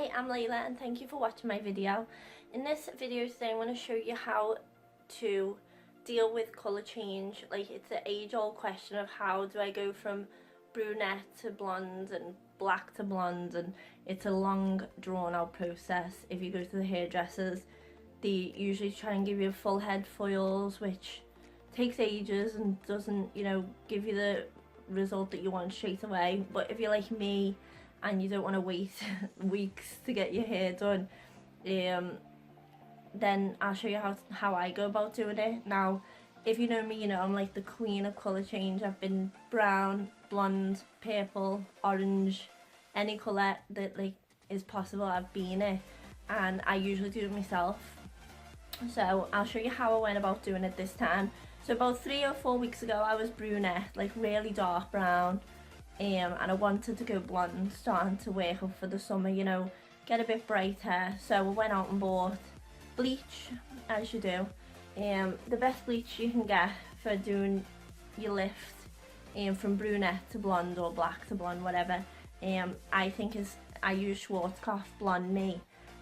Hi, I'm Layla and thank you for watching my video. In this video today I'm going to show you how to deal with colour change. Like, it's an age-old question of how do I go from brunette to blonde and black to blonde, and it's a long drawn-out process. If you go to the hairdressers, they usually try and give you full head foils, which takes ages and doesn't, give you the result that you want straight away. But if you're like me and you don't want to wait weeks to get your hair done, then I'll show you how I go about doing it. Now, if you know me, you know I'm like the queen of colour change. I've been brown, blonde, purple, orange, any colour that is possible, I've been it, and I usually do it myself. So I'll show you how I went about doing it this time. So about 3 or 4 weeks ago I was brunette, like really dark brown, and I wanted to go blonde, starting to work up for the summer, get a bit brighter. So I went out and bought bleach, as you do. The best bleach you can get for doing your lift from brunette to blonde or black to blonde, whatever, I think I use Schwarzkopf Blonde Me,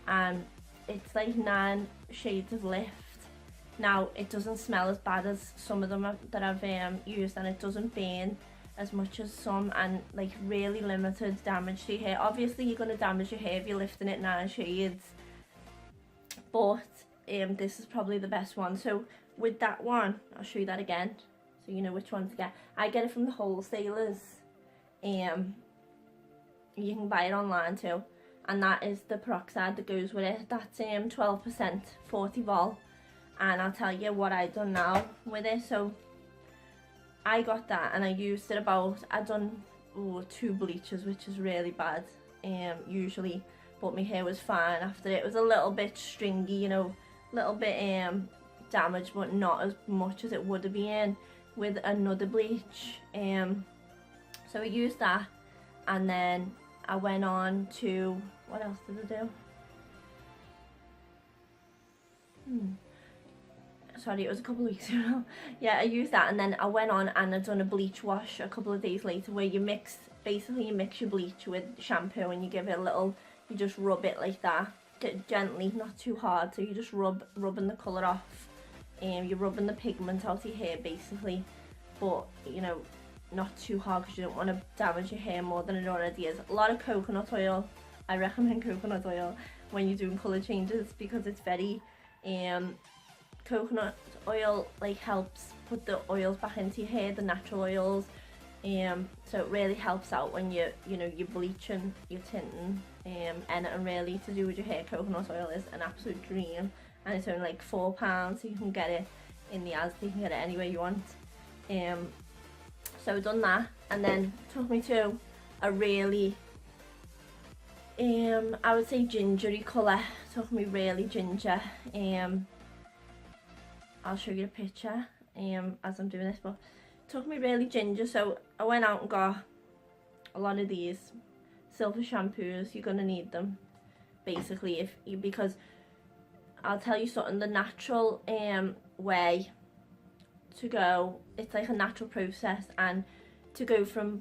and it's like 9 shades of lift. Now, it doesn't smell as bad as some of them that I've used, and it doesn't burn as much as some, and like really limited damage to your hair. Obviously you're going to damage your hair if you're lifting it 9 shades, but this is probably the best one. So with that one, I'll show you that again so you know which one to get. I get it from the wholesalers. You can buy it online too, and that is the peroxide that goes with it. That's 12%, 40 vol, and I'll tell you what I've done now with it. So I got that and I used it I've done 2 bleaches, which is really bad usually, but my hair was fine after it. It was a little bit stringy, little bit damaged, but not as much as it would have been with another bleach. So I used that, and then I went on to, what else did I do? Sorry, it was a couple of weeks ago. Yeah, I used that, and then I went on and I'd done a bleach wash a couple of days later, where you mix your bleach with shampoo and you give it a little, you just rub it like that, gently, not too hard. So you just rubbing the colour off, you're rubbing the pigment out of your hair basically, but not too hard because you don't want to damage your hair more than it already is. A lot of coconut oil. I recommend coconut oil when you're doing colour changes, because it's very coconut oil helps put the oils back into your hair, the natural oils. So it really helps out when you're bleaching, you're tinting, anything really to do with your hair. Coconut oil is an absolute dream, and it's only like £4, so you can get it in the Asda, you can get it anywhere you want. So I've done that, and then took me to a really I would say gingery colour. Took me really ginger. I'll show you a picture as I'm doing this, but it took me really ginger. So I went out and got a lot of these silver shampoos. You're gonna need them basically because I'll tell you something, the natural way to go, it's like a natural process, and to go from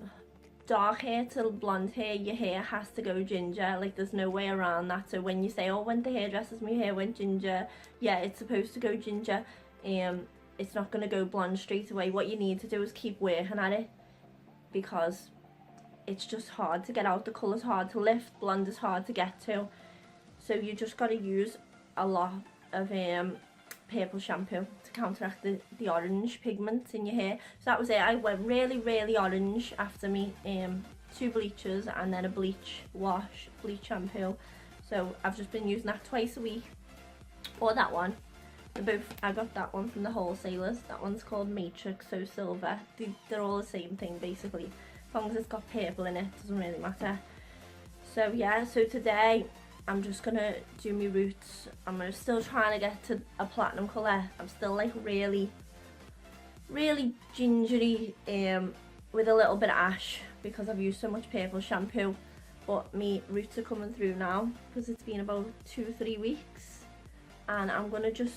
dark hair to blonde hair, your hair has to go ginger. Like, there's no way around that. So when you say, oh, when the hairdressers, my hair went ginger, yeah, it's supposed to go ginger. It's not going to go blonde straight away. What you need to do is keep working at it, because it's just hard to get out. The colour's hard to lift, blonde is hard to get to. So you just got to use a lot of purple shampoo to counteract the orange pigment in your hair. So that was it. I went really orange after me 2 bleaches and then a bleach wash, bleach shampoo. So I've just been using that twice a week. Or that one. I got that one from the wholesalers. That one's called Matrix, so silver. They're all the same thing basically. As long as it's got purple in it, doesn't really matter. So yeah, so today I'm just gonna do my roots. I'm still trying to get to a platinum colour. I'm still like really gingery with a little bit of ash, because I've used so much purple shampoo. But my roots are coming through now, because it's been about 2 or 3 weeks, and I'm gonna just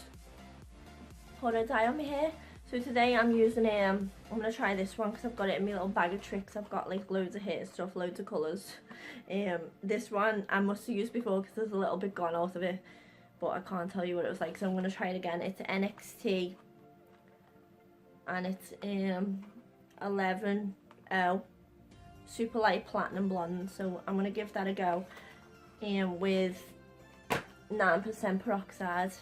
put a dye on my hair. So today I'm using I'm gonna try this one because I've got it in my little bag of tricks. I've got like loads of hair stuff, loads of colours. This one I must have used before because there's a little bit gone out of it, but I can't tell you what it was like, so I'm gonna try it again. It's NXT and it's 11O super light platinum blonde, so I'm gonna give that a go with 9% peroxide,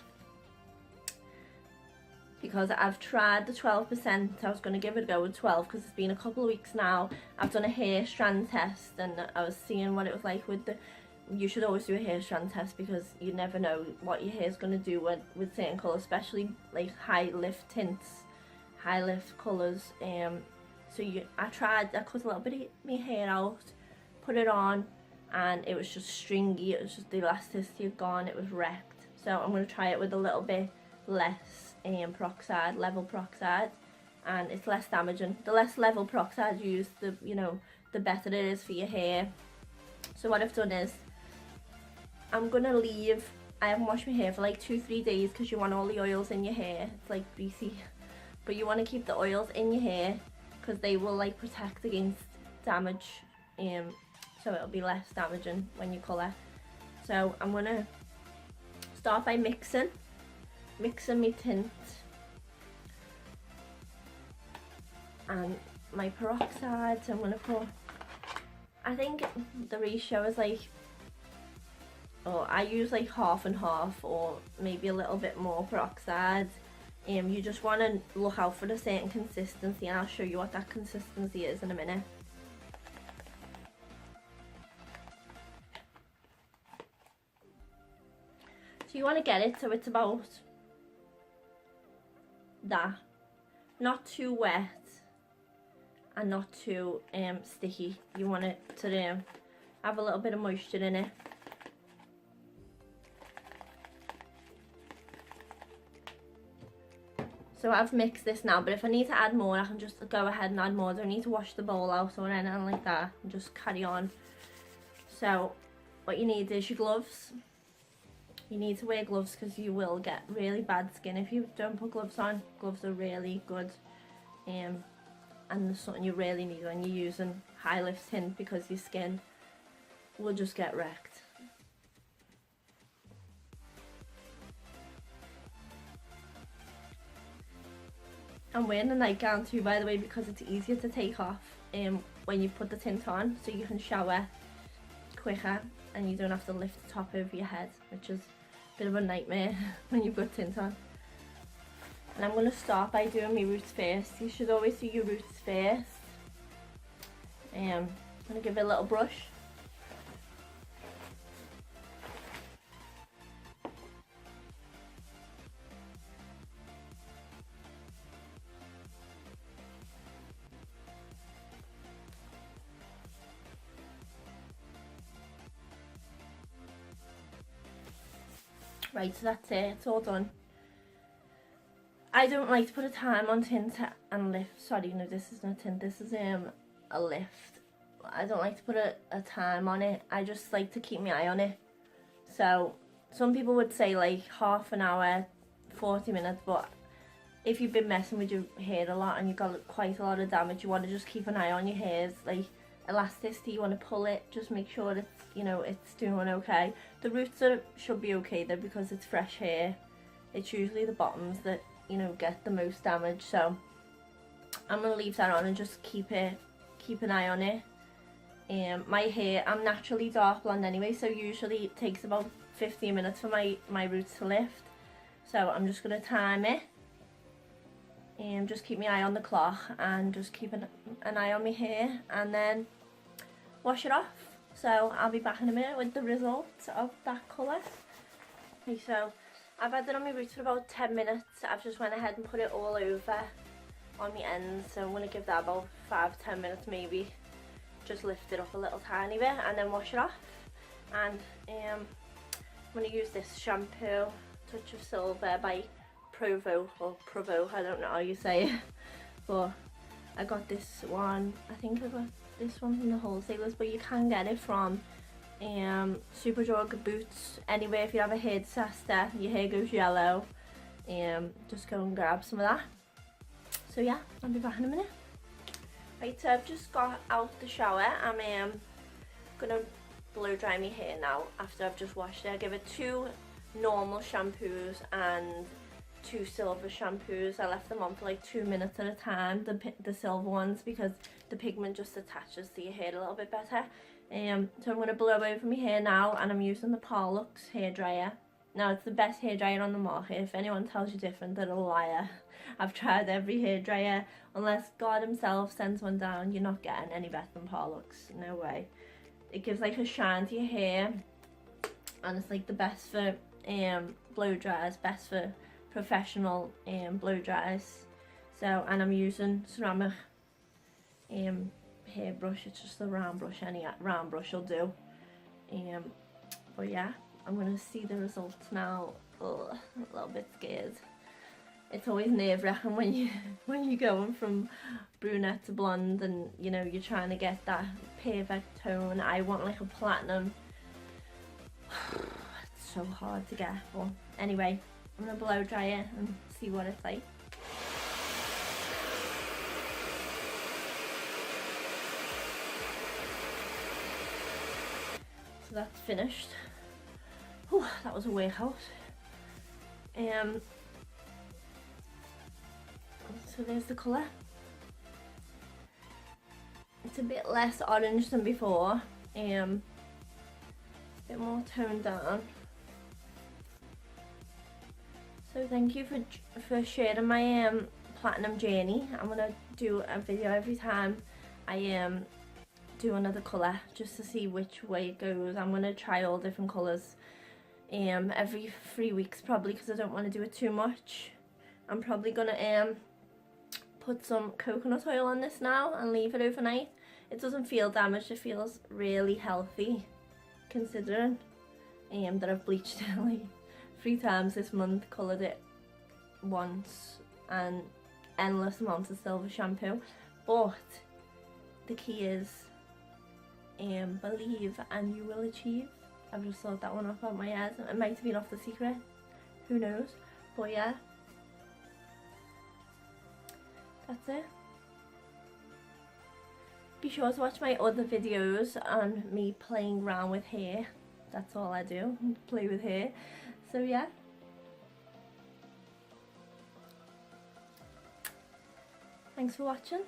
because I've tried the 12%. I was going to give it a go with 12 because it's been a couple of weeks now. I've done a hair strand test and I was seeing what it was like with the, you should always do a hair strand test because you never know what your hair's going to do with certain colours, especially like high lift tints, high lift colours. So I cut a little bit of my hair out, put it on, and it was just stringy. It was just the elasticity had gone, it was wrecked. So I'm going to try it with a little bit less peroxide, level peroxide, and it's less damaging. The less level peroxide you use, the better it is for your hair. So what I've done is, I'm going to leave, I haven't washed my hair for like 2-3 days because you want all the oils in your hair. It's like greasy, but you want to keep the oils in your hair because they will like protect against damage, so it'll be less damaging when you colour. So I'm going to start by mixing my tint and my peroxide. So I'm going to put, I think the ratio is like, I use like half and half or maybe a little bit more peroxide. You just want to look out for a certain consistency, and I'll show you what that consistency is in a minute. So you want to get it so it's about that, not too wet and not too sticky. You want it to have a little bit of moisture in it. So I've mixed this now, but if I need to add more, I can just go ahead and add more. I don't need to wash the bowl out or anything like that, and just carry on. So what you need is your gloves. You need to wear gloves because you will get really bad skin if you don't put gloves on. Gloves are really good, and there's something you really need when you're using high lift tint, because your skin will just get wrecked. I'm wearing a nightgown too, by the way, because it's easier to take off when you put the tint on, so you can shower quicker and you don't have to lift the top over your head, which is a bit of a nightmare when you've got tint on. And I'm going to start by doing my roots first. You should always do your roots first. I'm going to give it a little brush. Right, so that's it, it's all done. I don't like to put a time on tint and lift. Sorry, no, this is not tint, this is a lift. I don't like to put a time on it. I just like to keep my eye on it. So some people would say like half an hour, 40 minutes, but if you've been messing with your hair a lot and you've got quite a lot of damage, you want to just keep an eye on your hairs. Like elasticity, you want to pull it, just make sure it's, it's doing okay. The roots should be okay though, because it's fresh hair. It's usually the bottoms that get the most damage, so I'm gonna leave that on and just keep an eye on it. My hair, I'm naturally dark blonde anyway, so usually it takes about 15 minutes for my roots to lift. So I'm just gonna time it and just keep my eye on the clock and just keep an eye on my hair, and then wash it off. So I'll be back in a minute with the results of that colour. Okay, so I've had it on my roots for about 10 minutes. I've just went ahead and put it all over on my ends, so I'm going to give that about 5-10 minutes maybe. Just lift it up a little tiny bit and then wash it off. And I'm going to use this shampoo, Touch of Silver by Provo, or Provo, I don't know how you say it. But I got this one, I think I got this one from the wholesalers, but you can get it from Superdrug, Boots, anywhere. If you have a hair disaster, your hair goes yellow, just go and grab some of that. So yeah, I'll be back in a minute. Right, so I've just got out the shower. I'm gonna blow dry my hair now after I've just washed it. I give it 2 normal shampoos and 2 silver shampoos. I left them on for like 2 minutes at a time, the silver ones, because the pigment just attaches to your hair a little bit better. So I'm going to blow over my hair now, and I'm using the Parlux hairdryer. Now, it's the best hairdryer on the market. If anyone tells you different, they're a liar. I've tried every hairdryer. Unless God himself sends one down, you're not getting any better than Parlux. No way. It gives like a shine to your hair, and it's like the best for blow dryers, best for professional blow dryers. So, and I'm using ceramic hairbrush. It's just a round brush. Any round brush will do. But yeah, I'm gonna see the results now. Ugh, a little bit scared. It's always nerve-wracking when you're going from brunette to blonde, and you know you're trying to get that perfect tone. I want like a platinum. It's so hard to get, but anyway, I'm gonna blow dry it and see what it's like. So that's finished. Whew, that was a workout. So there's the colour. It's a bit less orange than before. A bit more toned down. So thank you for sharing my platinum journey. I'm gonna do a video every time I do another colour, just to see which way it goes. I'm gonna try all different colours every 3 weeks probably, because I don't want to do it too much. I'm probably gonna put some coconut oil on this now and leave it overnight. It doesn't feel damaged, it feels really healthy, considering that I've bleached it like 3 times this month, coloured it once, and endless amounts of silver shampoo. But the key is believe and you will achieve. I've just thought that one off out my head. It might have been off The Secret, who knows, but yeah, that's it. Be sure to watch my other videos on me playing around with hair. That's all I do, play with hair. So yeah, thanks for watching.